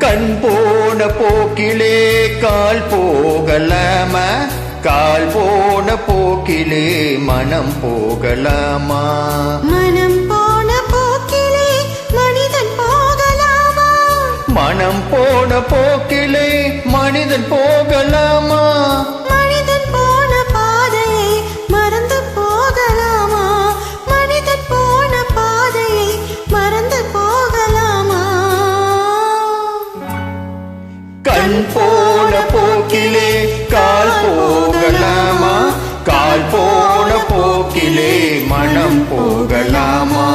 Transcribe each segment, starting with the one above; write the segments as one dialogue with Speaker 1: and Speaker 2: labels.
Speaker 1: கண் போன போக்கிலே கால் போகலாமா, கால் போன போக்கிலே மனம் போகலாமா,
Speaker 2: மனம் போன போக்கிலே மனிதன் போகலாமா,
Speaker 1: மனம் போன போக்கிலே மனிதன் போகலாமா,
Speaker 2: மனிதன் போன பாதையை மறந்து போகலாமா, மனிதன் போன பாதையை மறந்து போகலாமா.
Speaker 1: கண் போன போக்கிலே கால் போகலாமா, கால் போன போக்கிலே மனம் போகலாமா.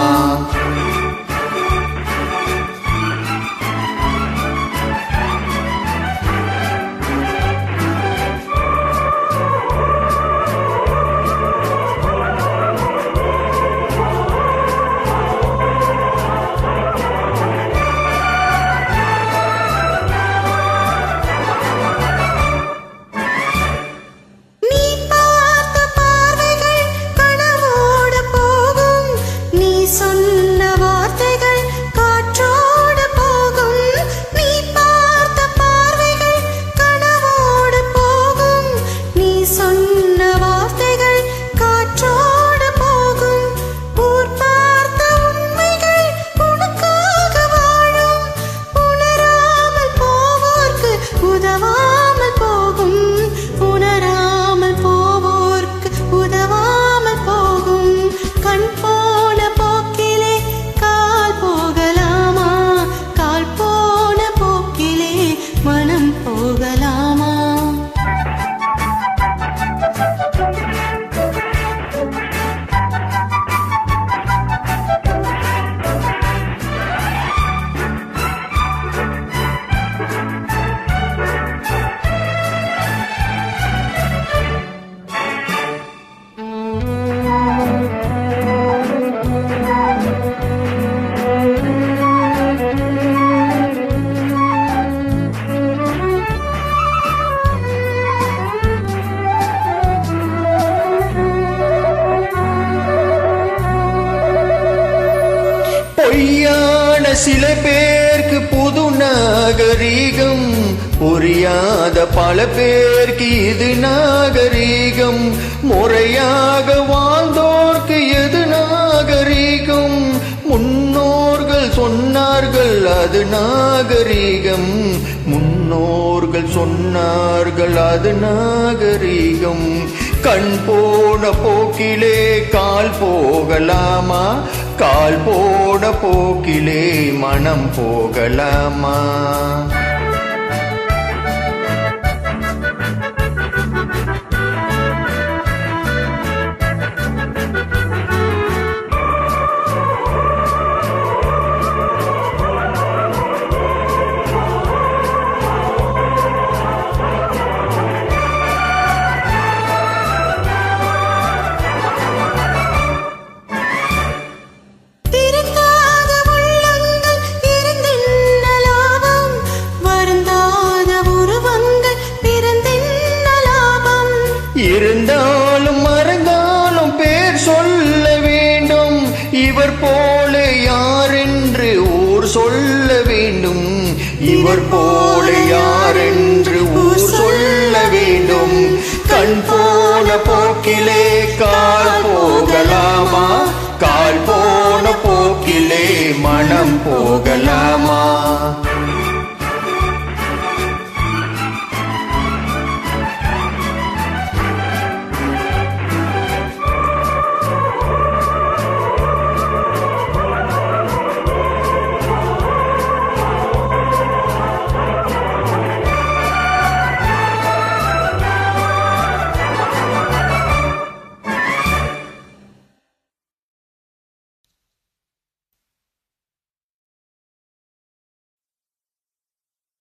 Speaker 1: பொய்யான சில பேருக்கு புது நாகரீகம், புரியாத பல பேருக்கு இது நாகரீகம், முறையாக வாழ்ந்தோர்க்கு எது நாகரீகம், முன்னோர்கள் சொன்னார்கள் அது நாகரீகம், முன்னோர்கள் சொன்னார்கள் அது நாகரீகம். கண் போன போக்கிலே கால் போகலாமா, கால் போன போக்கிலே மனம் போகலாமா. இருந்தாலும் மறந்தாலும் பேர் சொல்ல வேண்டும், இவர் போல யாரென்று ஊர் சொல்ல வேண்டும், இவர் போல யாரென்று ஊர் சொல்ல வேண்டும். கண் போன போக்கிலே கால் போகலாமா, கால் போன போக்கிலே மனம் போகலாமா.